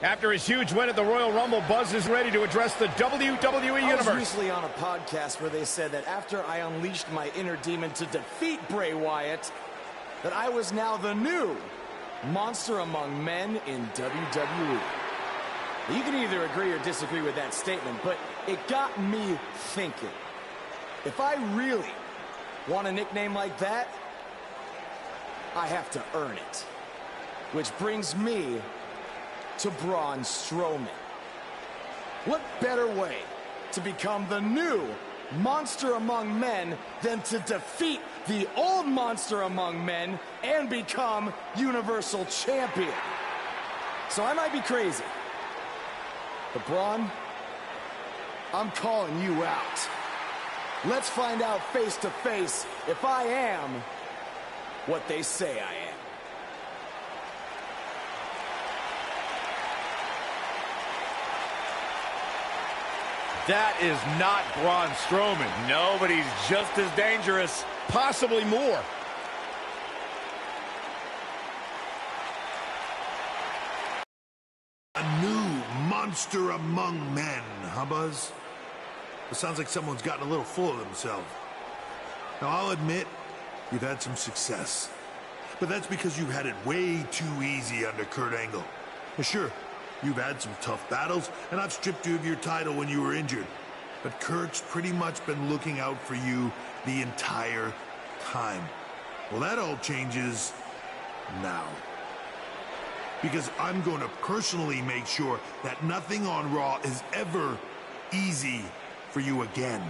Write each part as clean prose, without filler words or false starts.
After his huge win at the Royal Rumble, Buzz is ready to address the WWE Universe. I was recently on a podcast where they said that after I unleashed my inner demon to defeat Bray Wyatt, that I was now the new monster among men in WWE. You can either agree or disagree with that statement, but it got me thinking. If I really want a nickname like that, I have to earn it. Which brings me to Braun Strowman. What better way to become the new monster among men than to defeat the old monster among men and become Universal Champion? So I might be crazy, but Braun, I'm calling you out. Let's find out face to face if I am what they say I am. That is not Braun Strowman. No, but he's just as dangerous. Possibly more. A new monster among men, huh, Buzz? It sounds like someone's gotten a little full of themselves. Now, I'll admit, you've had some success. But that's because you've had it way too easy under Kurt Angle. And sure, you've had some tough battles, and I've stripped you of your title when you were injured. But Kurt's pretty much been looking out for you the entire time. Well, that all changes now. Because I'm going to personally make sure that nothing on Raw is ever easy for you again.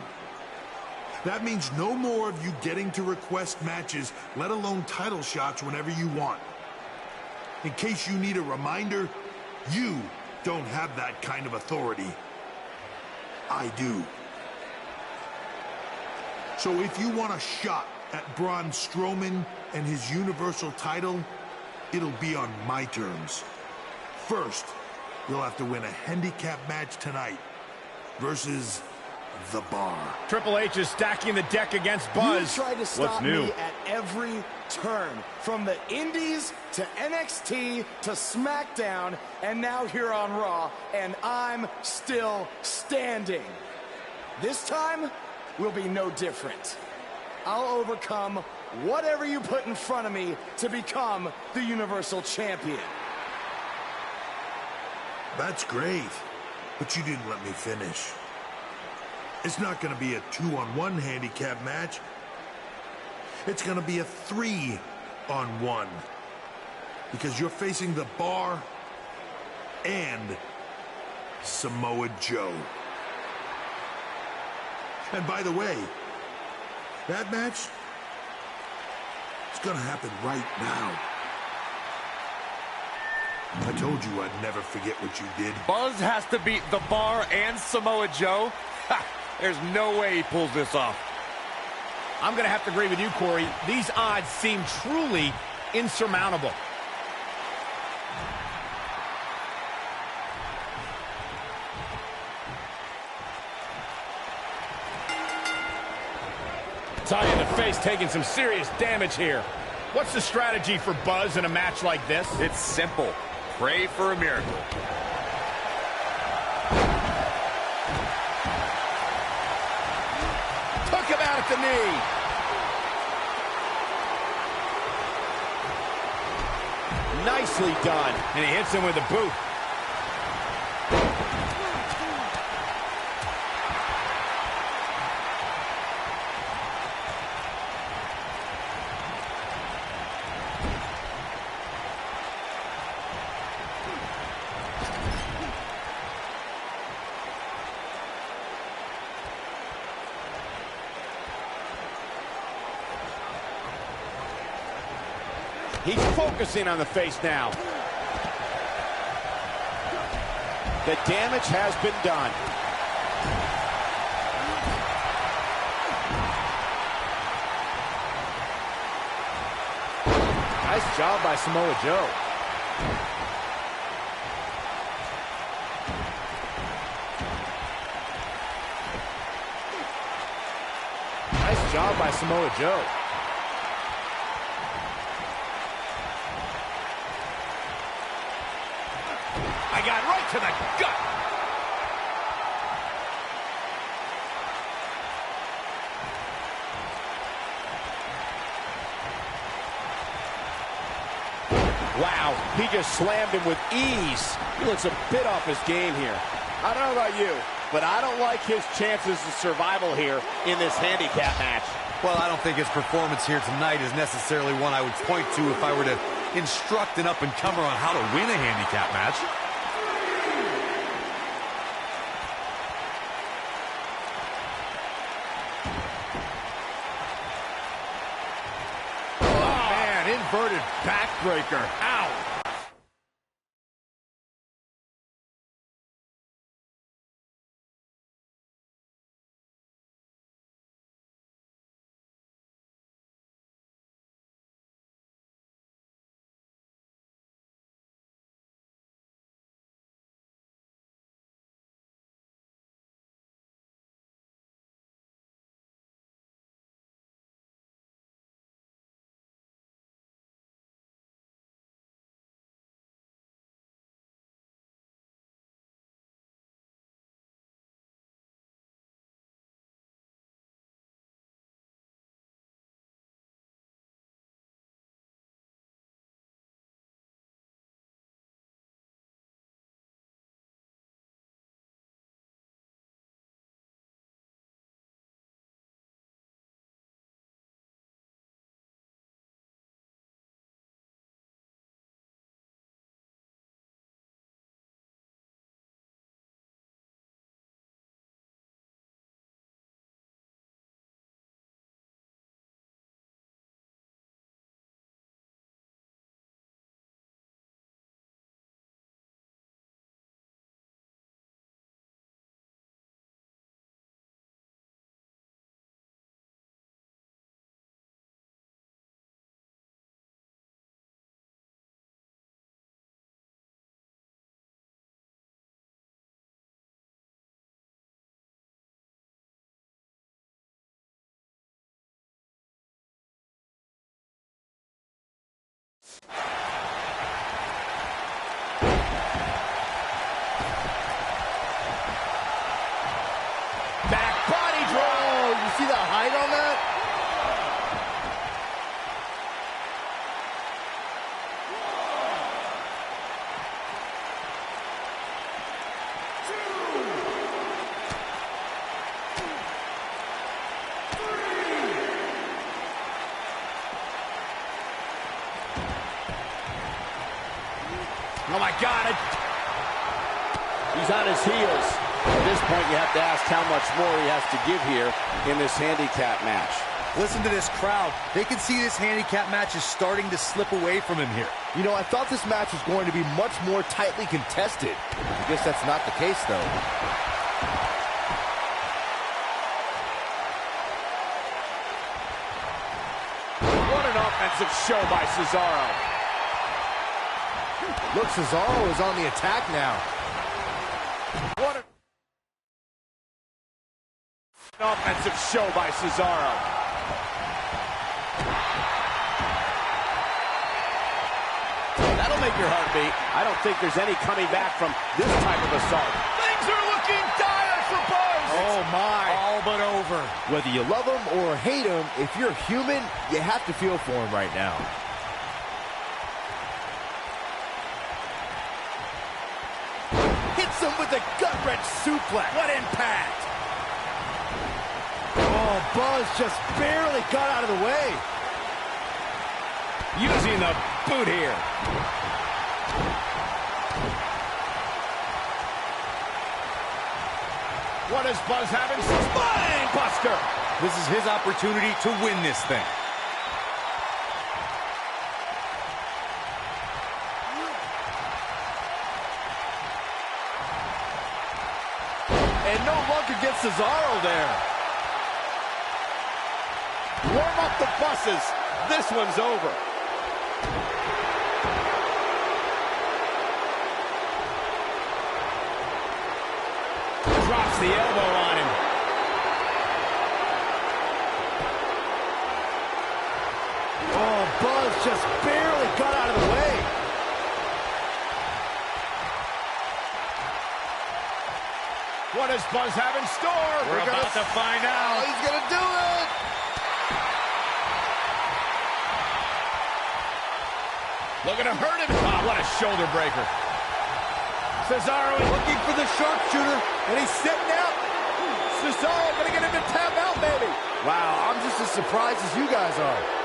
That means no more of you getting to request matches, let alone title shots whenever you want. In case you need a reminder, you don't have that kind of authority. I do. So if you want a shot at Braun Strowman and his Universal title, it'll be on my terms. First, you'll have to win a handicap match tonight versus The Bar. Triple H is stacking the deck against Buzz. You tried to stop me at every turn, from the Indies to NXT to SmackDown, and now here on Raw, and I'm still standing. This time will be no different. I'll overcome whatever you put in front of me to become the Universal Champion. That's great, but you didn't let me finish. It's not going to be a 2-on-1 handicap match. It's going to be a 3-on-1. Because you're facing The Bar and Samoa Joe. And by the way, that match is going to happen right now. I told you I'd never forget what you did. Buzz has to beat The Bar and Samoa Joe? Ha! There's no way he pulls this off. I'm going to have to agree with you, Corey. These odds seem truly insurmountable. Tie in the face, taking some serious damage here. What's the strategy for Buzz in a match like this? It's simple. Pray for a miracle. Took him out at the knee. Nicely done. And he hits him with a boot. He's focusing on the face now. The damage has been done. Nice job by Samoa Joe. Nice job by Samoa Joe. I got Right to the gut. Wow, he just slammed him with ease. He looks a bit off his game here. I don't know about you, but I don't like his chances of survival here in this handicap match. Well, I don't think his performance here tonight is necessarily one I would point to if I were to instruct an up-and-comer on how to win a handicap match. Oh, man, inverted backbreaker. Ow. Back body drop. Oh, you see the height on that? Oh, my God. He's on his heels. At this point, you have to ask how much more he has to give here in this handicap match. Listen to this crowd. They can see this handicap match is starting to slip away from him here. You know, I thought this match was going to be much more tightly contested. I guess that's not the case, though. What an offensive show by Cesaro. Look, Cesaro is on the attack now. What an offensive show by Cesaro. That'll make your heart beat. I don't think there's any coming back from this type of assault. Things are looking dire for Buzz. Oh, my. All but over. Whether you love him or hate him, if you're human, you have to feel for him right now. Hits him with a gut-wrench suplex. What impact. Oh, Buzz just barely got out of the way. Using the boot here. What is Buzz having? Spine buster. This is his opportunity to win this thing. And no luck against Cesaro there. Warm up the buses. This one's over. Drops the elbow on him. Oh, Buzz just barely got out of the way. What does Buzz have in store? We're about to find out. He's going to do it. Looking to hurt him. Oh, what a shoulder breaker. Cesaro is Looking for the sharpshooter, And he's sitting out. Cesaro going to get him to tap out, baby. Wow, I'm just as surprised as you guys are.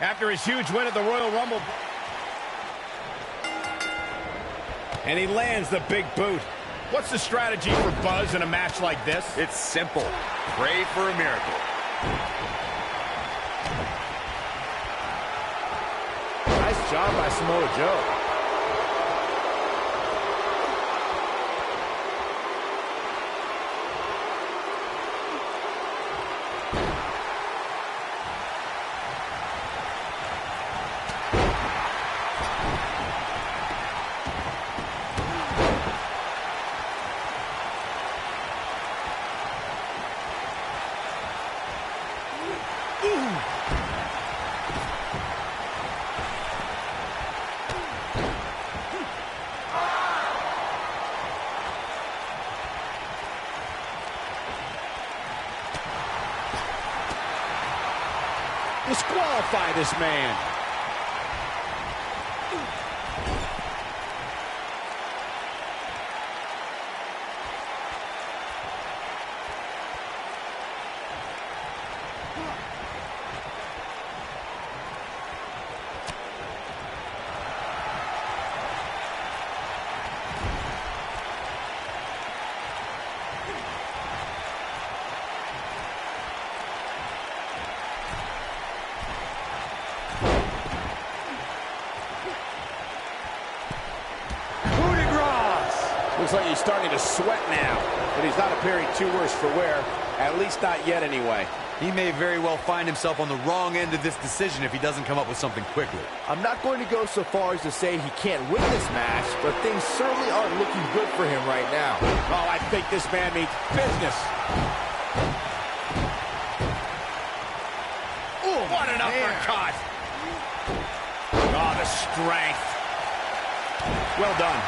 after his huge win at the Royal Rumble. And he lands the big boot. What's the strategy for Buzz in a match like this? It's simple. Pray for a miracle. Nice job by Samoa Joe. Disqualify this man. Looks like he's starting to sweat now, but he's not appearing too worse for wear, at least not yet anyway. He may very well find himself on the wrong end of this decision if he doesn't come up with something quickly. I'm not going to go so far as to say he can't win this match, but things certainly aren't looking good for him right now. Oh, I think this man means business. Ooh, what an uppercut. Oh, the strength. Well done.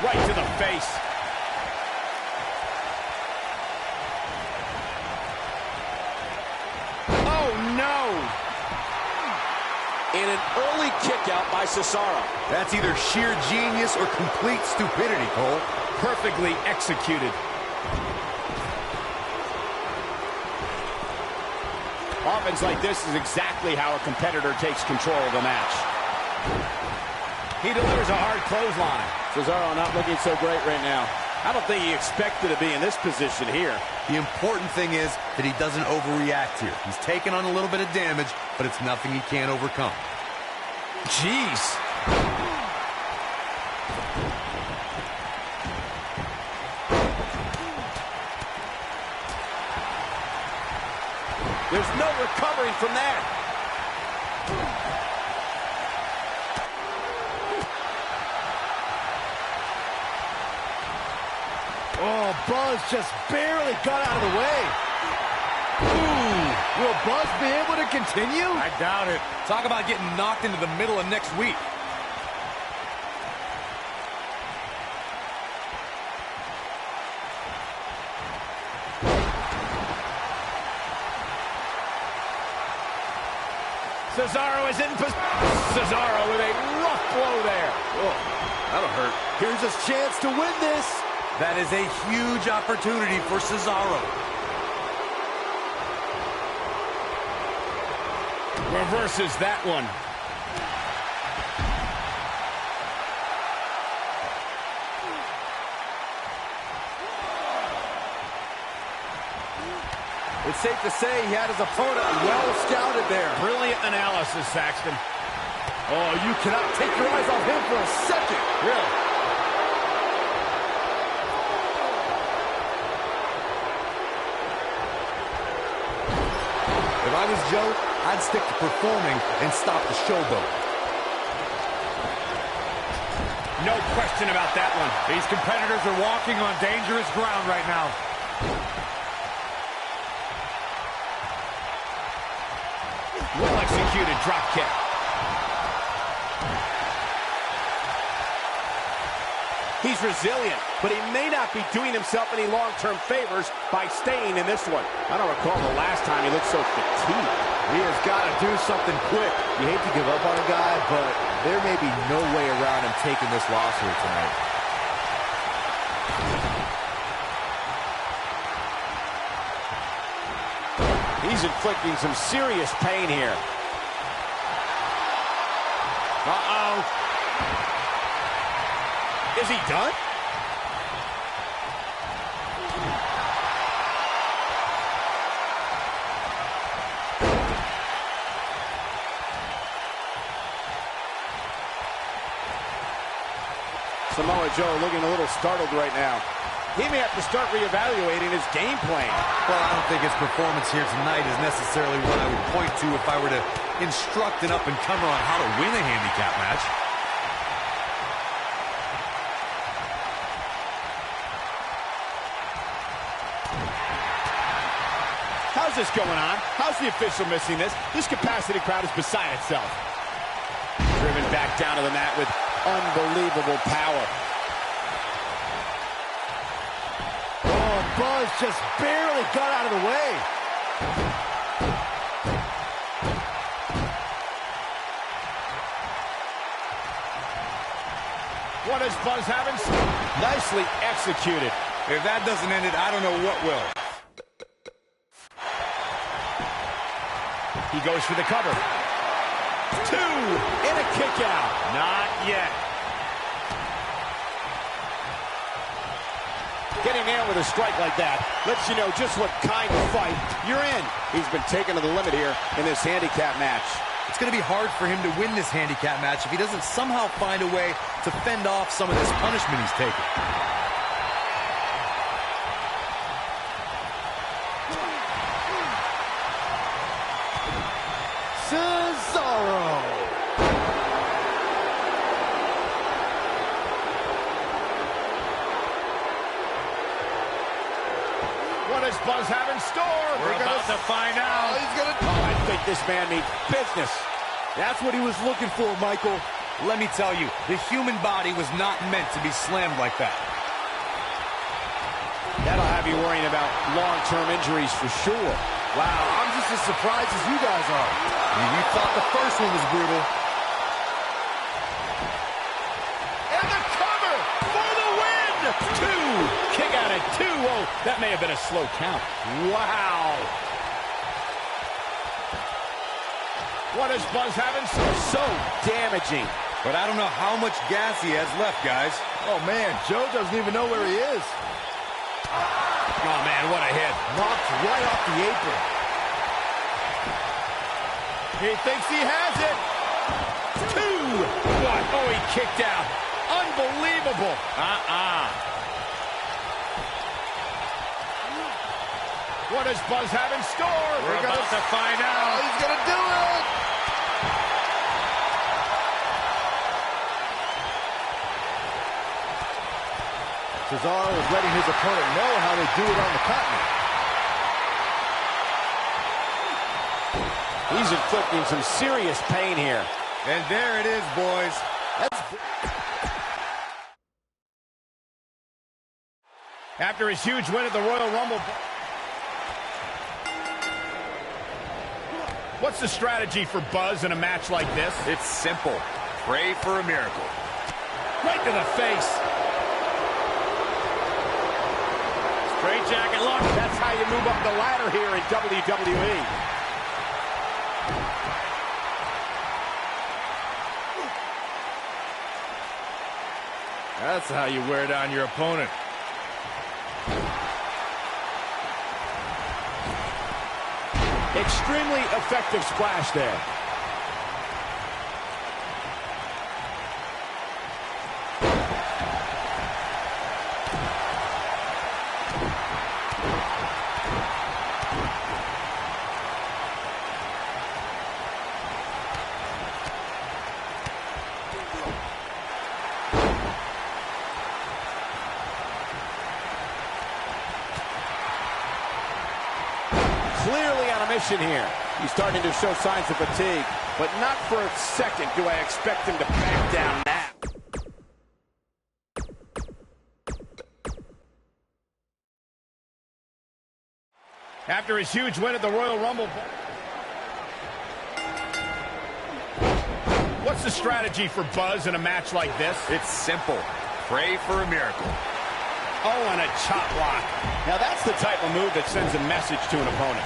Right to the face. Oh, no. And an early kick out by Cesaro. That's either sheer genius or complete stupidity, Cole. Perfectly executed. Offense like this is exactly how a competitor takes control of a match. He delivers a hard clothesline. Cesaro not looking so great right now. I don't think he expected to be in this position here. The important thing is that he doesn't overreact here. He's taken on a little bit of damage, but it's nothing he can't overcome. Jeez. There's no recovering from that. Oh, Buzz just barely got out of the way. Ooh, will Buzz be able to continue? I doubt it. Talk about getting knocked into the middle of next week. Cesaro is in position. Cesaro with a rough blow there. Oh, that'll hurt. Here's his chance to win this. That is a huge opportunity for Cesaro. Reverses that one. It's safe to say he had his opponent well scouted there. Brilliant analysis, Saxton. Oh, you cannot take your eyes off him for a second. Really? If I was Joe, I'd stick to performing and stop the showboat. No question about that one. These competitors are walking on dangerous ground right now. executed drop kick. He's resilient, but he may not be doing himself any long-term favors by staying in this one. I don't recall the last time he looked so fatigued. He has got to do something quick. You hate to give up on a guy, but there may be no way around him taking this loss here tonight. He's inflicting some serious pain here. Uh-oh. Is he done? Samoa Joe looking a little startled right now. He may have to start reevaluating his game plan. Well, I don't think his performance here tonight is necessarily one I would point to if I were to instruct an up-and-comer on how to win a handicap match. How's this going on? How's the official missing this? This capacity crowd is beside itself. Driven back down to the mat with unbelievable power. Oh, Buzz just barely got out of the way. What is Buzz having? Nicely executed. If that doesn't end it, I don't know what will. He goes for the cover. 2 and a kick out. Not yet. Getting nailed with a strike like that lets you know just what kind of fight you're in. He's been taken to the limit here in this handicap match. It's going to be hard for him to win this handicap match if he doesn't somehow find a way to fend off some of this punishment he's taking. Cesaro. What does Buzz have in store? We're about to find out. I think this man needs business. That's what he was looking for, Michael. Let me tell you, the human body was not meant to be slammed like that. That'll have you worrying about long-term injuries for sure. Wow, I'm just as surprised as you guys are. You thought the first one was brutal. And the cover for the win! 2! Kick out at 2. Oh, that may have been a slow count. Wow! What is Buzz having? So damaging. But I don't know how much gas he has left, guys. Oh, man, Joe doesn't even know where he is. Oh, man, what a hit. Knocked right off the apron. He thinks he has it. 2! What? Oh, he kicked out. Unbelievable. What does Buzz have in store? We're about to find out. He's going to do it. Cesaro is letting his opponent know how they do it on the continent. He's inflicting some serious pain here. And there it is, boys. After his huge win at the Royal Rumble. What's the strategy for Buzz in a match like this? It's simple. Pray for a miracle. Right to the face. Straight jacket lock. That's how you move up the ladder here in WWE. That's how you wear down your opponent. Extremely effective splash there. Clearly on a mission here. He's starting to show signs of fatigue, but not for a second do I expect him to back down now. After his huge win at the Royal Rumble. What's the strategy for Buzz in a match like this? It's simple. Pray for a miracle. Oh, and a chop block. Now that's the type of move that sends a message to an opponent.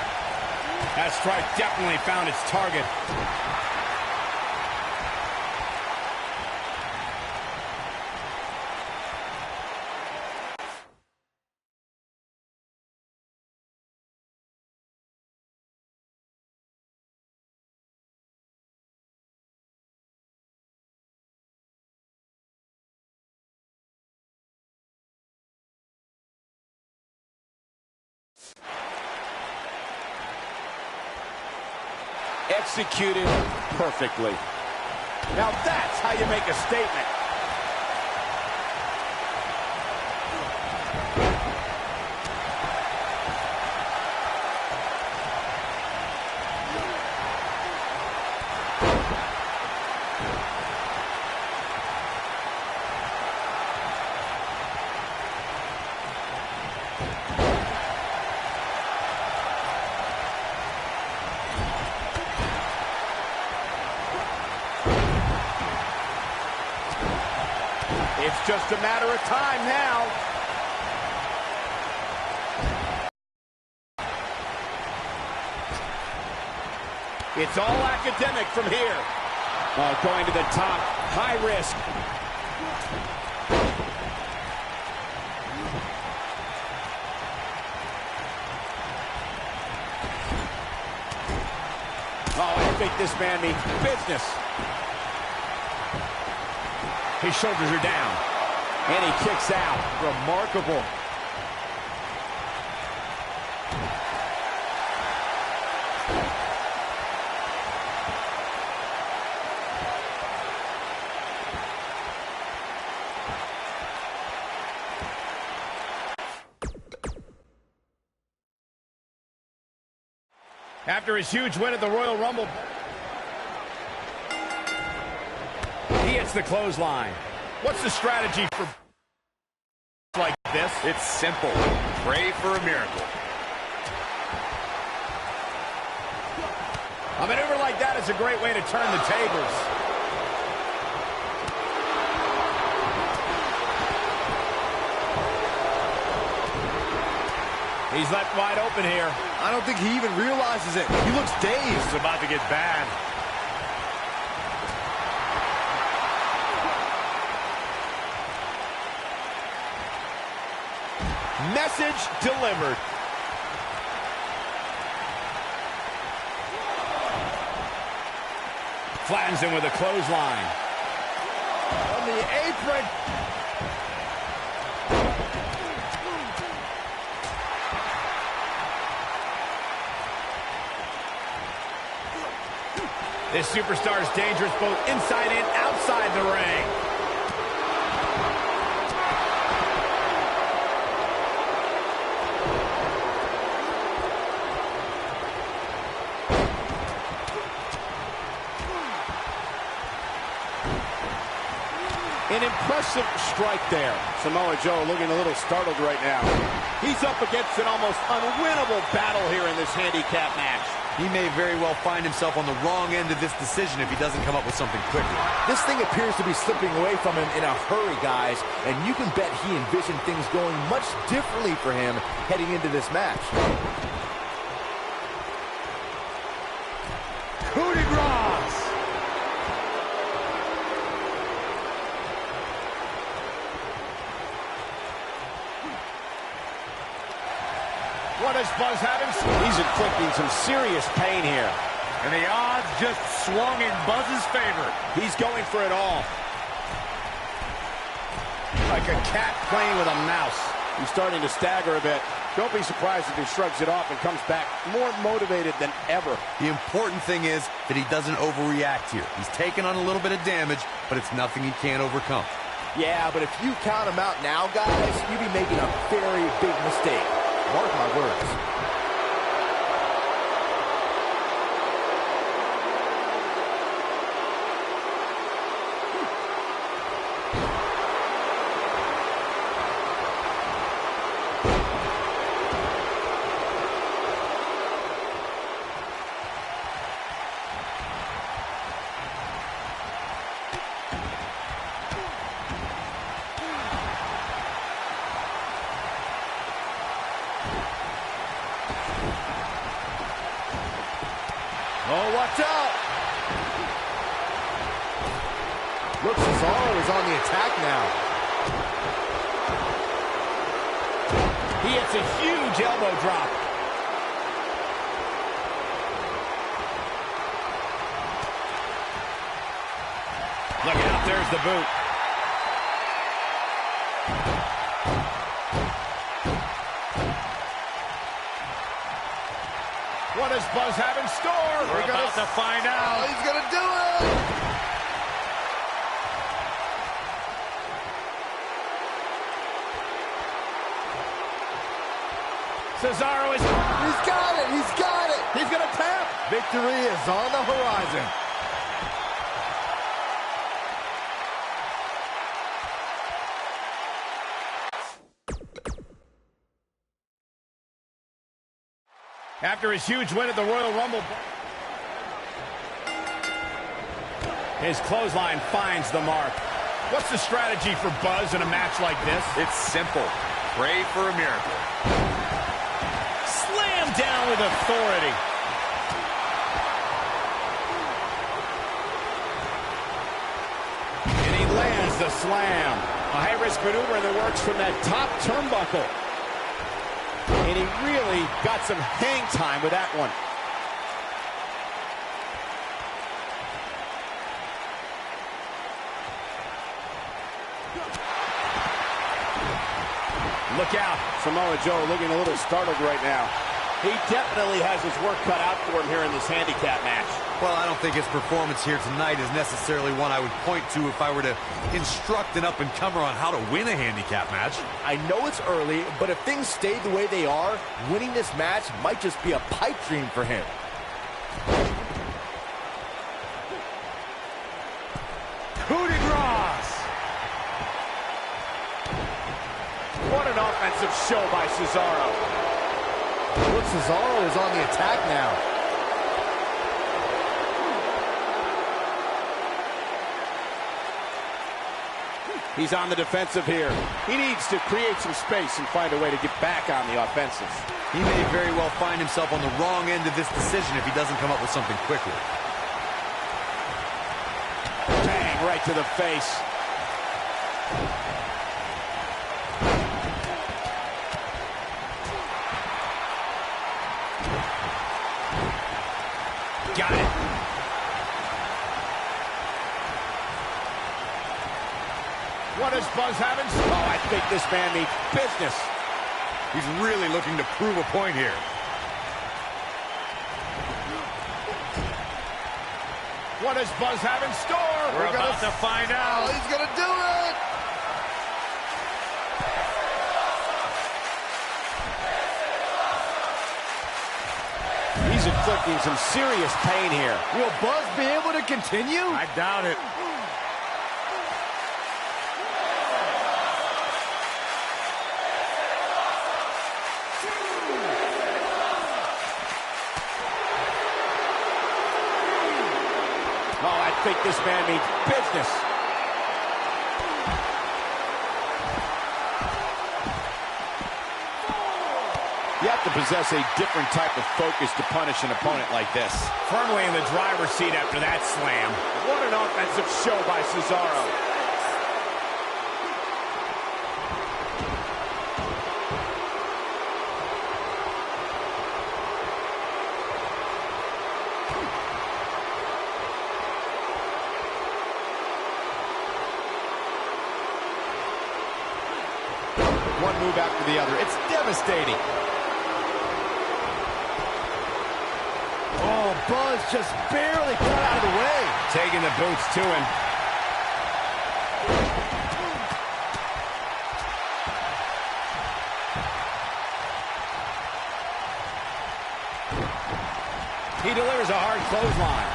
That strike definitely found its target. Executed perfectly. Now that's how you make a statement. It's just a matter of time now. It's all academic from here. Going to the top, high risk. Oh, I think this man means business. His shoulders are down. And he kicks out. Remarkable. After his huge win at the Royal Rumble, he hits the clothesline. What's the strategy for like this? It's simple. Pray for a miracle. A maneuver like that is a great way to turn the tables. He's left wide open here. I don't think he even realizes it. He looks dazed. It's about to get bad. Message delivered. Flattens him with a clothesline. On the apron. This superstar is dangerous both inside and outside the ring. An impressive strike there. Samoa Joe looking a little startled right now. He's up against an almost unwinnable battle here in this handicap match. He may very well find himself on the wrong end of this decision if he doesn't come up with something quickly. This thing appears to be slipping away from him in a hurry, guys. And you can bet he envisioned things going much differently for him heading into this match. Coup de grace. What is Buzz having? He's inflicting some serious pain here. And the odds just swung in Buzz's favor. He's going for it all. Like a cat playing with a mouse. He's starting to stagger a bit. Don't be surprised if he shrugs it off and comes back more motivated than ever. The important thing is that he doesn't overreact here. He's taken on a little bit of damage, but it's nothing he can't overcome. Yeah, but if you count him out now, guys, you'd be making a very big mistake. Mark my words. Oh, watch out! Looks Cesaro is on the attack now. He hits a huge elbow drop. Look out, there's the boot. What does Buzz have in store? We're about to find out. Oh, he's gonna do it! Cesaro is... He's got it! He's got it! He's gonna tap. Victory is on the horizon. After his huge win at the Royal Rumble, his clothesline finds the mark. What's the strategy for Buzz in a match like this? It's simple. Pray for a miracle. Slam down with authority. And he lands the slam. A high-risk maneuver in the works from that top turnbuckle. And he really got some hang time with that one. Look out. Samoa Joe looking a little startled right now. He definitely has his work cut out for him here in this handicap match. Well, I don't think his performance here tonight is necessarily one I would point to if I were to instruct an up-and-comer on how to win a handicap match. I know it's early, but if things stay the way they are, winning this match might just be a pipe dream for him. Coup de grace. What an offensive show by Cesaro. Look, Cesaro is on the attack now. He's on the defensive here. He needs to create some space and find a way to get back on the offensive. He may very well find himself on the wrong end of this decision if he doesn't come up with something quickly. Bang, right to the face. Got it. What does Buzz have in store? Oh, I think this man means business. He's really looking to prove a point here. What does Buzz have in store? We're about to find out. Oh, he's gonna do it! He's inflicting some serious pain here. Will Buzz be able to continue? I doubt it. Oh, I think this man means business. You have to possess a different type of focus to punish an opponent like this. Firmly in the driver's seat after that slam. What an offensive show by Cesaro. One move after the other. It's devastating. Oh, Buzz just barely got out of the way. Taking the boots to him. He delivers a hard clothesline.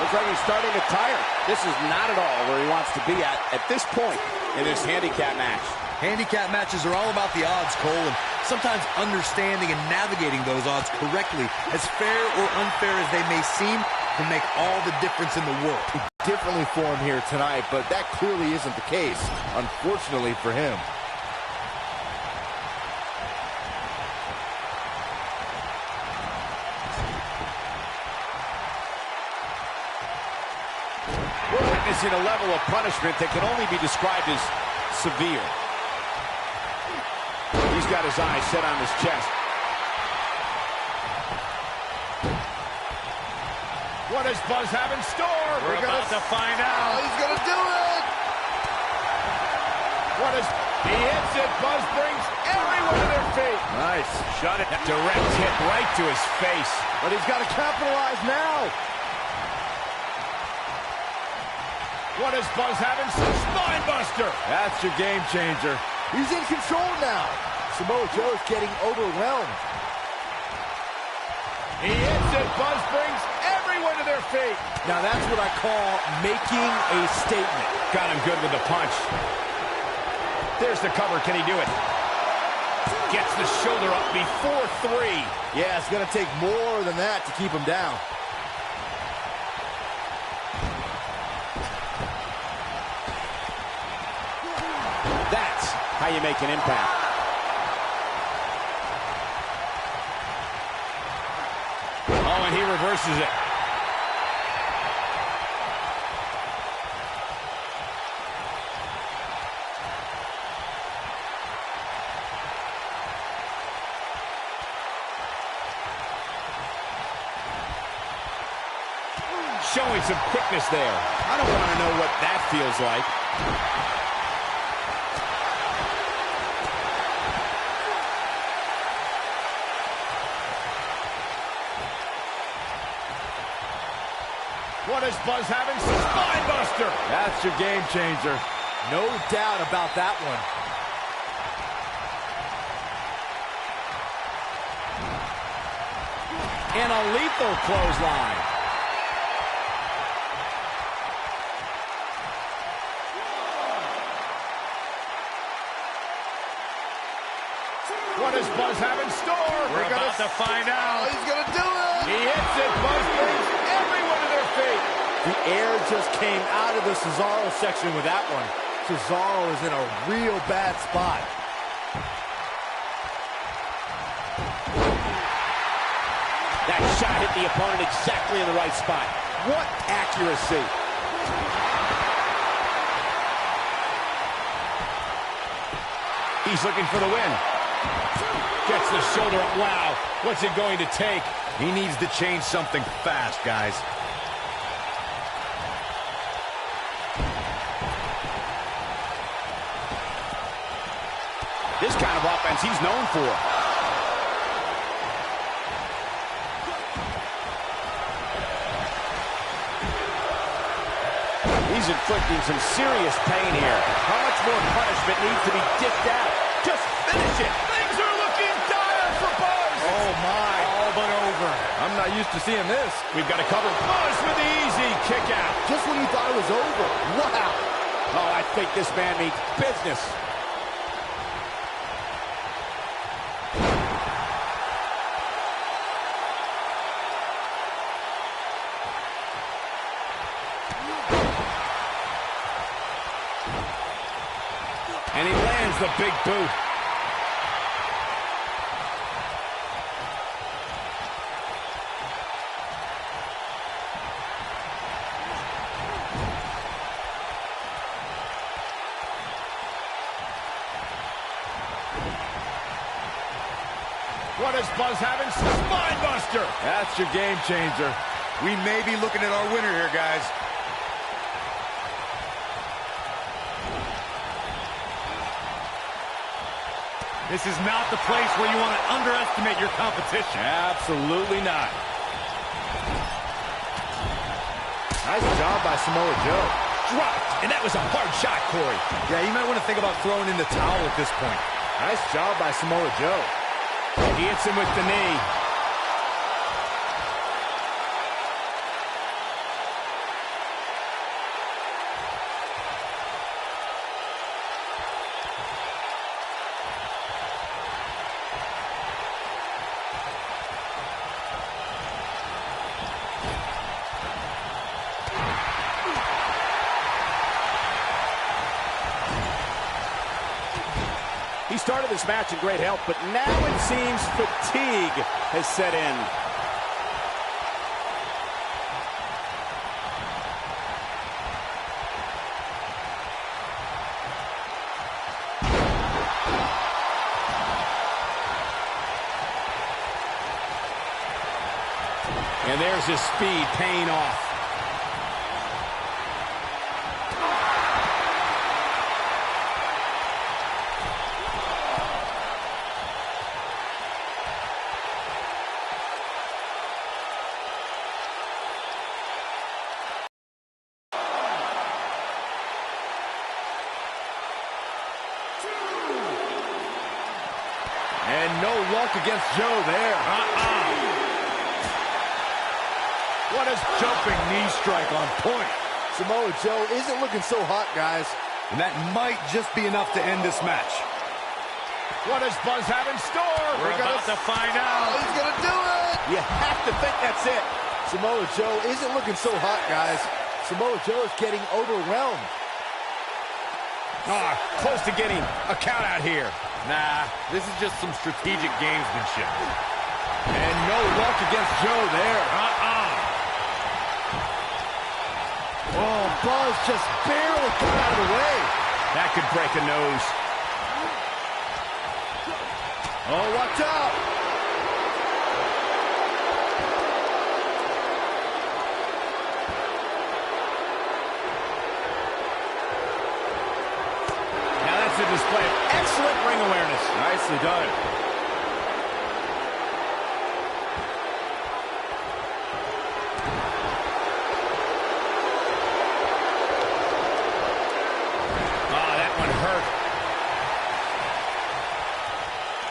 Looks like he's starting to tire. This is not at all where he wants to be at this point in this handicap match. Handicap matches are all about the odds, Cole, and sometimes understanding and navigating those odds correctly, as fair or unfair as they may seem, can make all the difference in the world. Differently for him here tonight, but that clearly isn't the case, unfortunately for him. witnessing a level of punishment that can only be described as severe. He's got his eyes set on his chest. What does Buzz have in store? We're about to find out. He's gonna do it! He hits it. Buzz brings everyone to their feet. Nice. Shut it. Direct hit right to his face. But he's got to capitalize now. What does Buzz have in store? Spinebuster. That's your game changer. He's in control now. Samoa Joe's getting overwhelmed. He hits it. Buzz brings everyone to their feet. Now that's what I call making a statement. Got him good with the punch. There's the cover. Can he do it? Gets the shoulder up before 3. Yeah, it's going to take more than that to keep him down. That's how you make an impact. Oh, and he reverses it. Showing some quickness there. I don't want to know what that feels like. What does Buzz have in store? Spinebuster! That's your game changer. No doubt about that one. And a lethal clothesline. What does Buzz have in store? We're about to find out. He's gonna do it! He hits it. Buzz brings everyone to their feet. The air just came out of the Cesaro section with that one. Cesaro is in a real bad spot. That shot hit the opponent exactly in the right spot. What accuracy. He's looking for the win. Gets the shoulder up. Wow. What's it going to take? He needs to change something fast, guys. This kind of offense he's known for. He's inflicting some serious pain here. How much more punishment needs to be dished out? Just finish it. Things are looking dire for Buzz. Oh, my. All but over. I'm not used to seeing this. We've got to cover Buzz with the easy kick out. Just when you thought it was over. Wow. Oh, I think this man means business. And he lands the big boot. What does Buzz have in store? Spinebuster! That's your game changer. We may be looking at our winner here, guys. This is not the place where you want to underestimate your competition. Absolutely not. Nice job by Samoa Joe. Dropped, and that was a hard shot, Corey. Yeah, you might want to think about throwing in the towel at this point. Nice job by Samoa Joe. He hits him with the knee. He started this match in great health, but now it seems fatigue has set in. And there's his speed paying off. And no luck against Joe there. What a jumping knee strike on point. Samoa Joe isn't looking so hot, guys. And that might just be enough to end this match. What does Buzz have in store? We're about to find out. Oh, he's going to do it. You have to think that's it. Samoa Joe isn't looking so hot, guys. Samoa Joe is getting overwhelmed. Close to getting a count out here. Nah, this is just some strategic gamesmanship. And no luck against Joe there. Oh, Buzz just barely got out of the way. That could break a nose. Oh, watch out. Now that's a display of excellent ring awareness. Nicely done.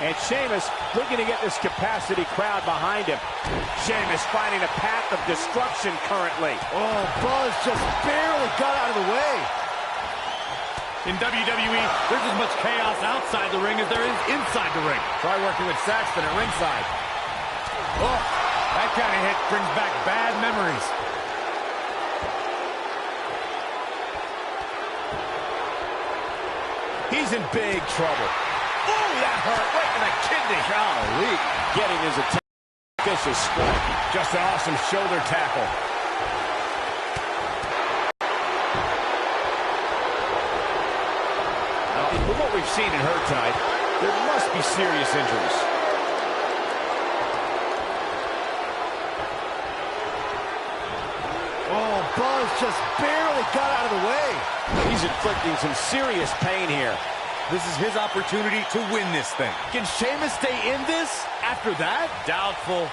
And Sheamus looking to get this capacity crowd behind him. Sheamus finding a path of destruction currently. Oh, Buzz just barely got out of the way. In WWE, there's as much chaos outside the ring as there is inside the ring. Try working with Saxton at ringside. Oh, that kind of hit brings back bad memories. He's in big trouble. Oh, that hurt right in the kidney. Golly. Getting his attention. Vicious spot. Just an awesome shoulder tackle. Now, with what we've seen in her tonight, there must be serious injuries. Oh, Buzz just barely got out of the way. He's inflicting some serious pain here. This is his opportunity to win this thing. Can Sheamus stay in this after that? Doubtful.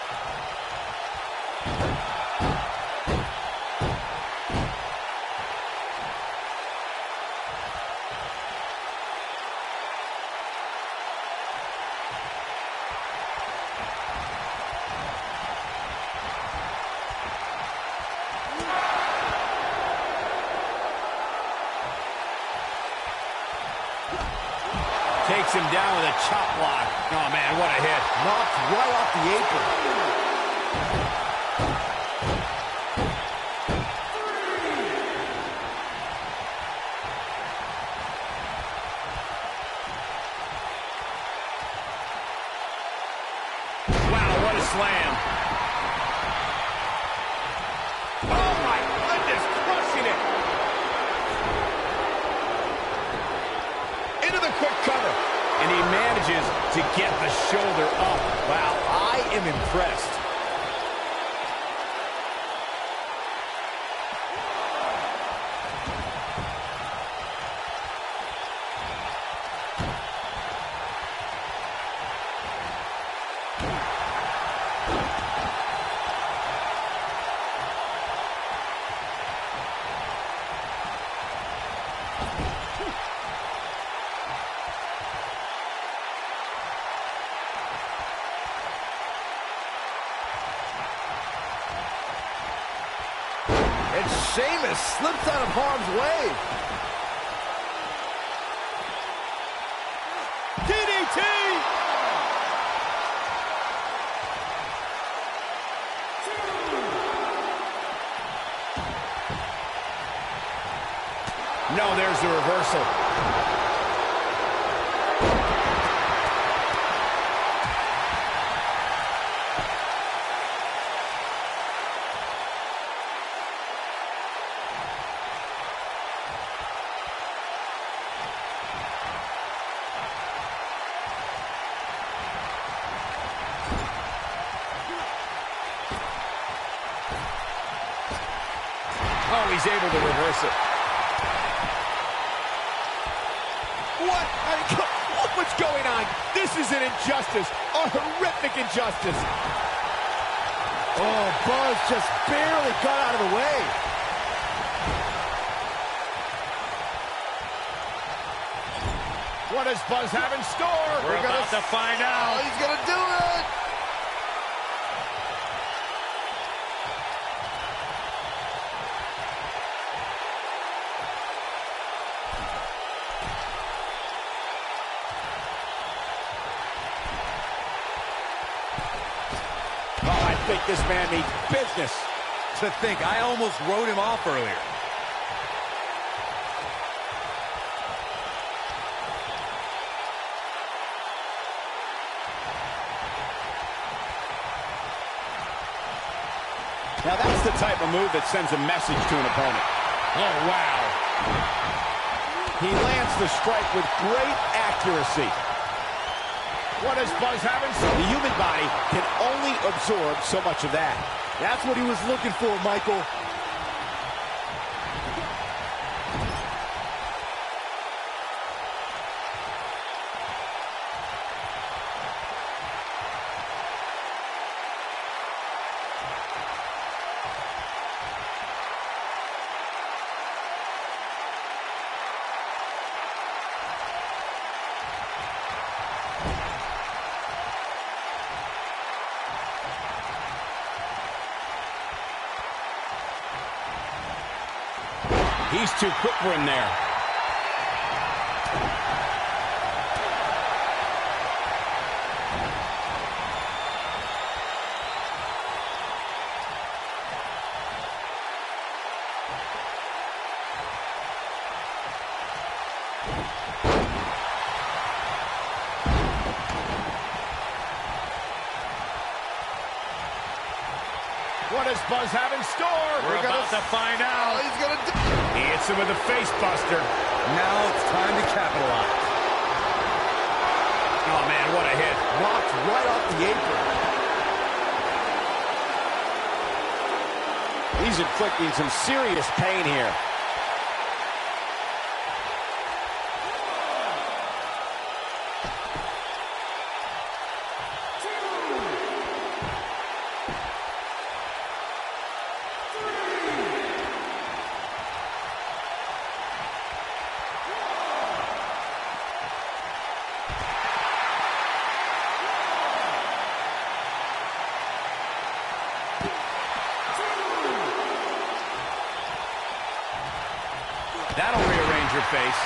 Takes him down with a chop block. Oh, man, what a hit. Knocked right off the apron. Wow, what a slam. Oh, my goodness, crushing it. Into the quick cover. And he manages to get the shoulder up. Wow, I am impressed. And Sheamus slips out of harm's way. DDT! No, there's the reversal. he's able to reverse it. What? Look what's going on. This is an injustice, a horrific injustice. Oh, Buzz just barely got out of the way. What does Buzz have in store? We're about to find out. Oh, he's gonna do it! Oh, I think this man means business. To think, I almost wrote him off earlier. Now that's the type of move that sends a message to an opponent. Oh, wow. He lands the strike with great accuracy. What does Buzz have in store? The human body can only absorb so much of that. That's what he was looking for, Michael. He's too quick for him there. What does Buzz have in store? We're about to find out. Oh, he's gonna do it! He hits him with a face buster. Now it's time to capitalize. Oh, man, what a hit. Knocked right off the apron. He's inflicting some serious pain here. That'll rearrange your face.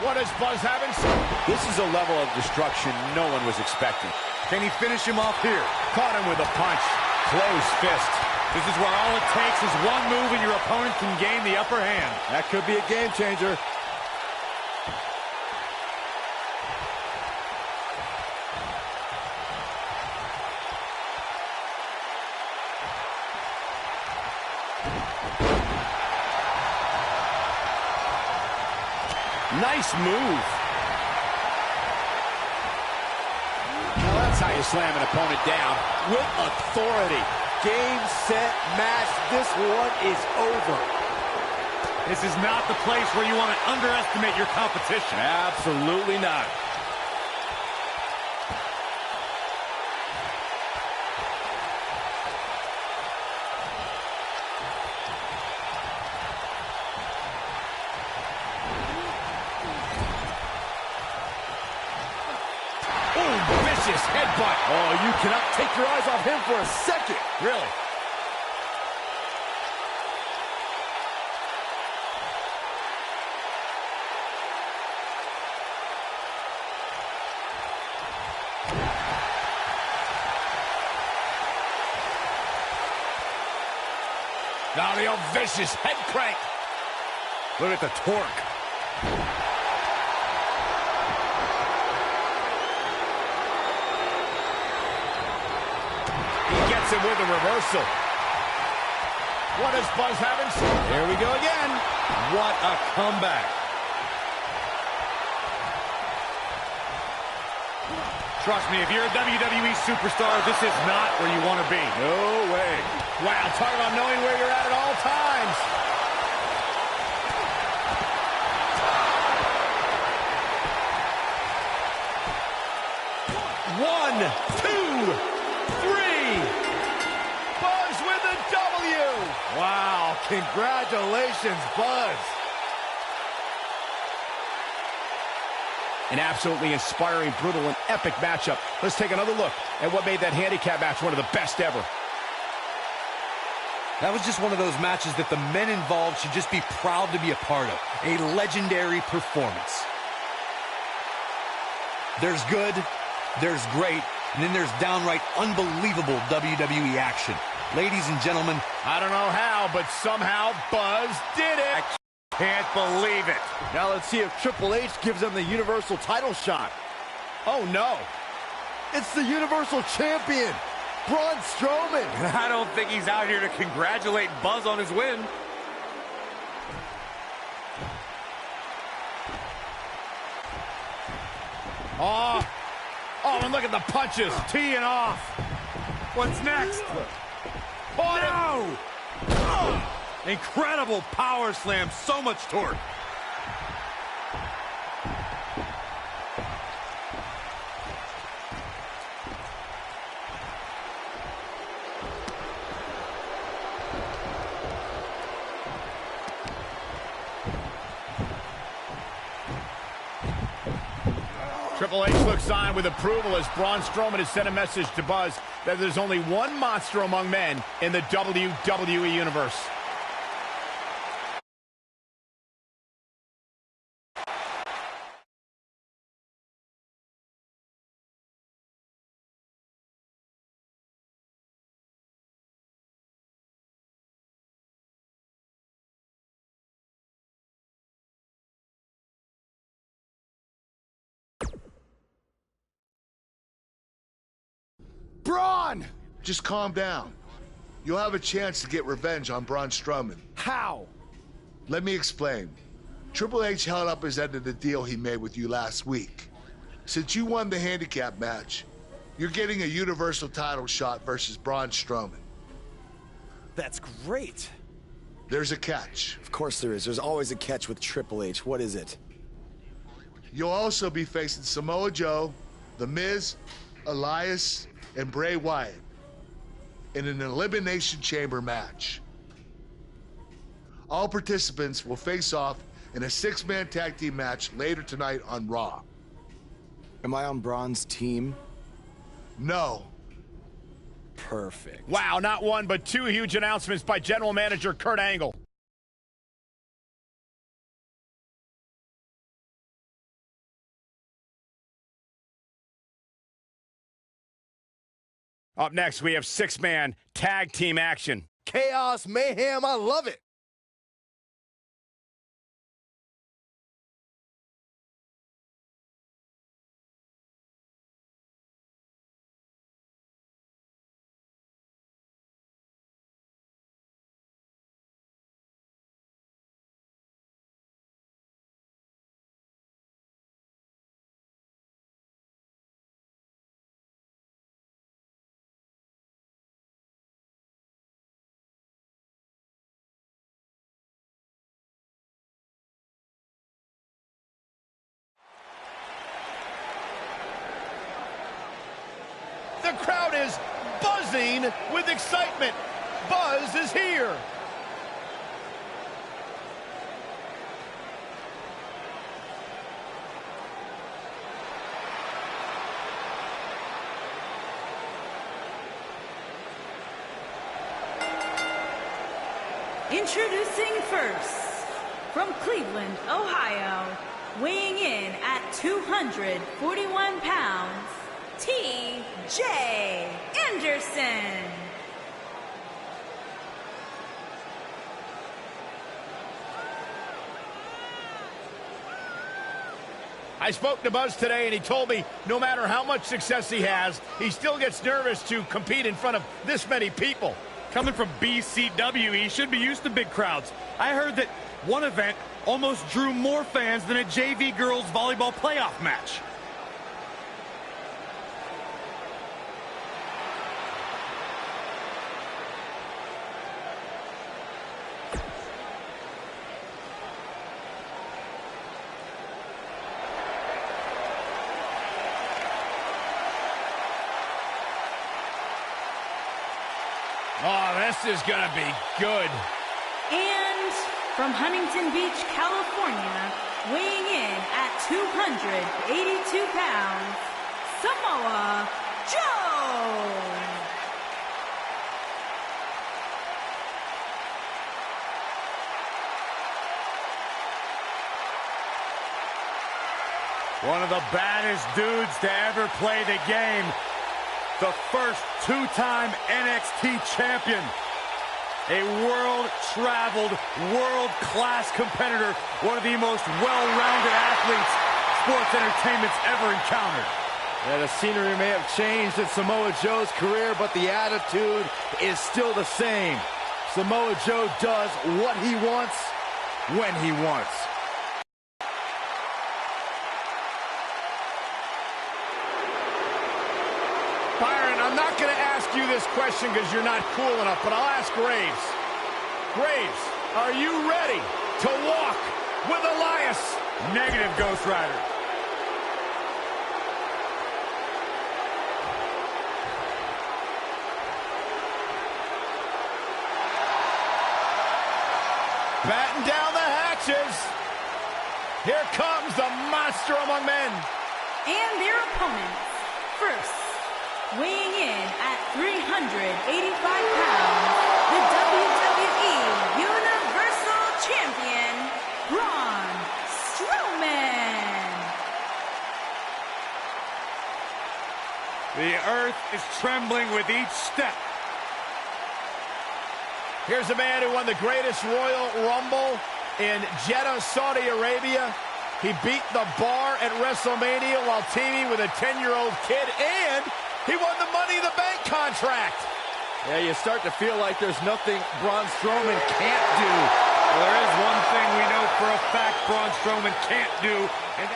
What does Buzz have in store? This is a level of destruction no one was expecting. Can he finish him off here? Caught him with a punch. Closed fist. This is where all it takes is one move and your opponent can gain the upper hand. That could be a game changer. Nice move. Now that's how you slam an opponent down with authority. Game, set, match. This one is over. This is not the place where you want to underestimate your competition. Absolutely not. Vicious headbutt. Oh, you cannot take your eyes off him for a second. Really? Now the old vicious head crank. Look at the torque. Him with a reversal. What does Buzz have in store? Here we go again. What a comeback. Trust me, if you're a WWE superstar, this is not where you want to be. No way. Wow, talk about knowing where you're at all times. One, two, three. Buzz with a W. Wow, congratulations, Buzz. An absolutely inspiring, brutal, and epic matchup. Let's take another look at what made that handicap match one of the best ever. That was just one of those matches that the men involved should just be proud to be a part of. A legendary performance. There's good, there's great, and then there's downright unbelievable WWE action. Ladies and gentlemen, I don't know how, but somehow Buzz did it. Can't believe it. Now let's see if Triple H gives him the Universal title shot. Oh, no. It's the Universal Champion, Braun Strowman. I don't think he's out here to congratulate Buzz on his win. Oh, and look at the punches teeing off. What's next? Oh, No! Oh! Incredible power slam, so much torque. Triple H looks on with approval as Braun Strowman has sent a message to Buzz that there's only one monster among men in the WWE Universe. Braun! Just calm down. You'll have a chance to get revenge on Braun Strowman. How? Let me explain. Triple H held up his end of the deal he made with you last week. Since you won the handicap match, you're getting a Universal title shot versus Braun Strowman. That's great. There's a catch. Of course there is. There's always a catch with Triple H. What is it? You'll also be facing Samoa Joe, The Miz, Elias, and Bray Wyatt in an Elimination Chamber match. All participants will face off in a six-man tag team match later tonight on Raw. Am I on Braun's team? No. Perfect. Wow, not one, but two huge announcements by General Manager Kurt Angle. Up next, we have six-man tag team action. Chaos, mayhem, I love it. The crowd is buzzing with excitement. Buzz is here. Introducing first, from Cleveland, Ohio, weighing in at 241 pounds, T.J. Anderson. I spoke to Buzz today, and he told me no matter how much success he has, he still gets nervous to compete in front of this many people. Coming from BCW, he should be used to big crowds. I heard that one event almost drew more fans than a JV girls volleyball playoff match. Oh, this is gonna be good. And from Huntington Beach, California, weighing in at 282 pounds, Samoa Joe! One of the baddest dudes to ever play the game. The first two-time NXT champion. A world-traveled, world-class competitor. One of the most well-rounded athletes sports entertainment's ever encountered. Yeah, the scenery may have changed in Samoa Joe's career, but the attitude is still the same. Samoa Joe does what he wants, when he wants. Byron, I'm not going to ask you this question because you're not cool enough, but I'll ask Graves. Graves, are you ready to walk with Elias? Negative, Ghost Rider. Batten down the hatches. Here comes the monster among men. And their opponents. First, weighing in at 385 pounds, the WWE Universal Champion, Braun Strowman. The earth is trembling with each step. Here's a man who won the greatest Royal Rumble in Jeddah, Saudi Arabia. He beat the Bar at WrestleMania while teaming with a 10-year-old kid, and he won the Money in the Bank contract. Yeah, you start to feel like there's nothing Braun Strowman can't do. Well, there is one thing we know for a fact Braun Strowman can't do, and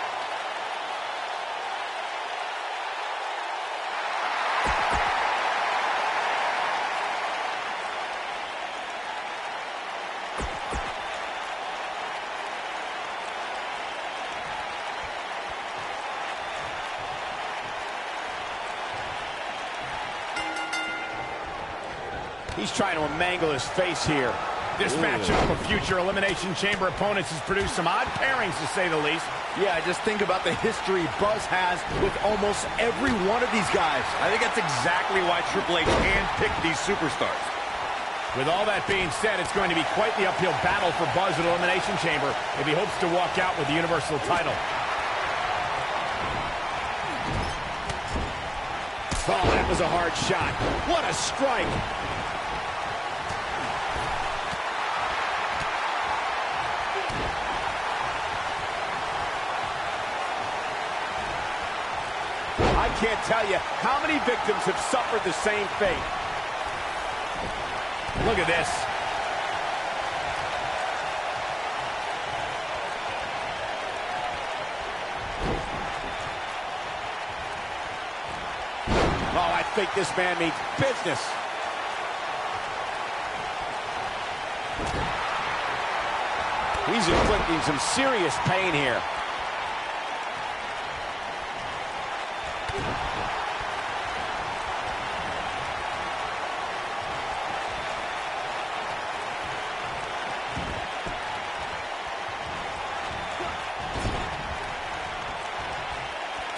he's trying to mangle his face here. This matchup for future Elimination Chamber opponents has produced some odd pairings, to say the least. Yeah, just think about the history Buzz has with almost every one of these guys. I think that's exactly why Triple H handpicked these superstars. With all that being said, it's going to be quite the uphill battle for Buzz at Elimination Chamber if he hopes to walk out with the Universal title. Oh, that was a hard shot. What a strike. I can't tell you how many victims have suffered the same fate. Look at this. Oh, I think this man means business. He's inflicting some serious pain here.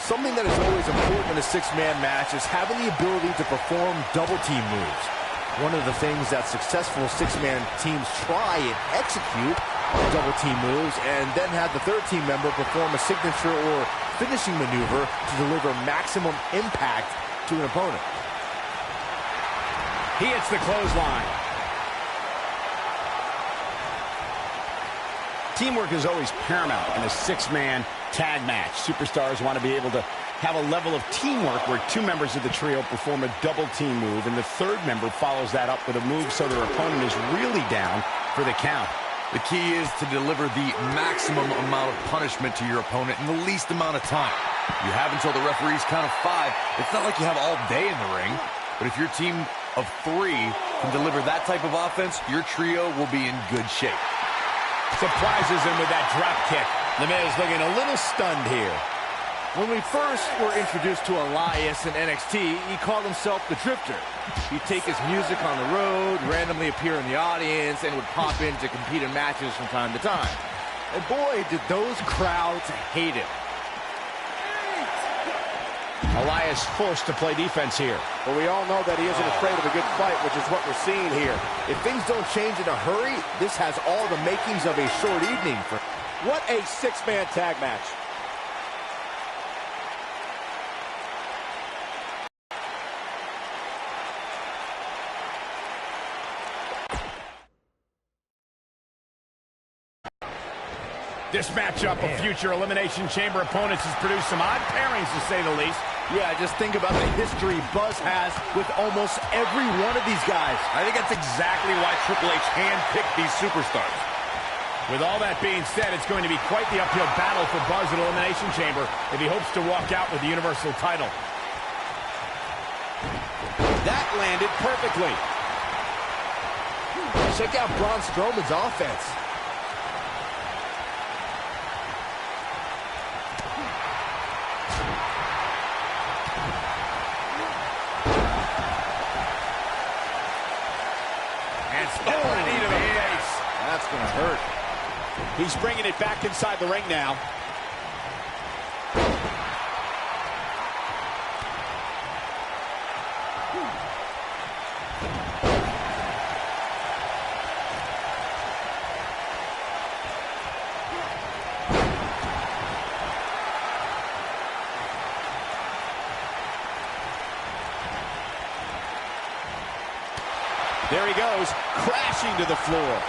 Something that is always important in a six-man match is having the ability to perform double-team moves. One of the things that successful six-man teams try and execute double-team moves, and then have the third team member perform a signature or finishing maneuver to deliver maximum impact to an opponent. He hits the clothesline. Teamwork is always paramount in a six-man tag match. Superstars want to be able to have a level of teamwork where two members of the trio perform a double team move, and the third member follows that up with a move so their opponent is really down for the count. The key is to deliver the maximum amount of punishment to your opponent in the least amount of time. You have until the referee's count of 5. It's not like you have all day in the ring, but if your team of 3 can deliver that type of offense, your trio will be in good shape. Surprises him with that drop kick. The Miz looking a little stunned here. When we first were introduced to Elias in NXT, he called himself the Drifter. He'd take his music on the road, randomly appear in the audience, and would pop in to compete in matches from time to time. And boy, did those crowds hate him. Elias forced to play defense here. But we all know that he isn't afraid of a good fight, which is what we're seeing here. If things don't change in a hurry, this has all the makings of a short evening. What a six-man tag match. This matchup of future Elimination Chamber opponents has produced some odd pairings, to say the least. Yeah, just think about the history Buzz has with almost every one of these guys. I think that's exactly why Triple H handpicked these superstars. With all that being said, it's going to be quite the uphill battle for Buzz at Elimination Chamber if he hopes to walk out with the Universal title. That landed perfectly. Check out Braun Strowman's offense. That's going to hurt. He's bringing it back inside the ring now. There he goes, crashing to the floor.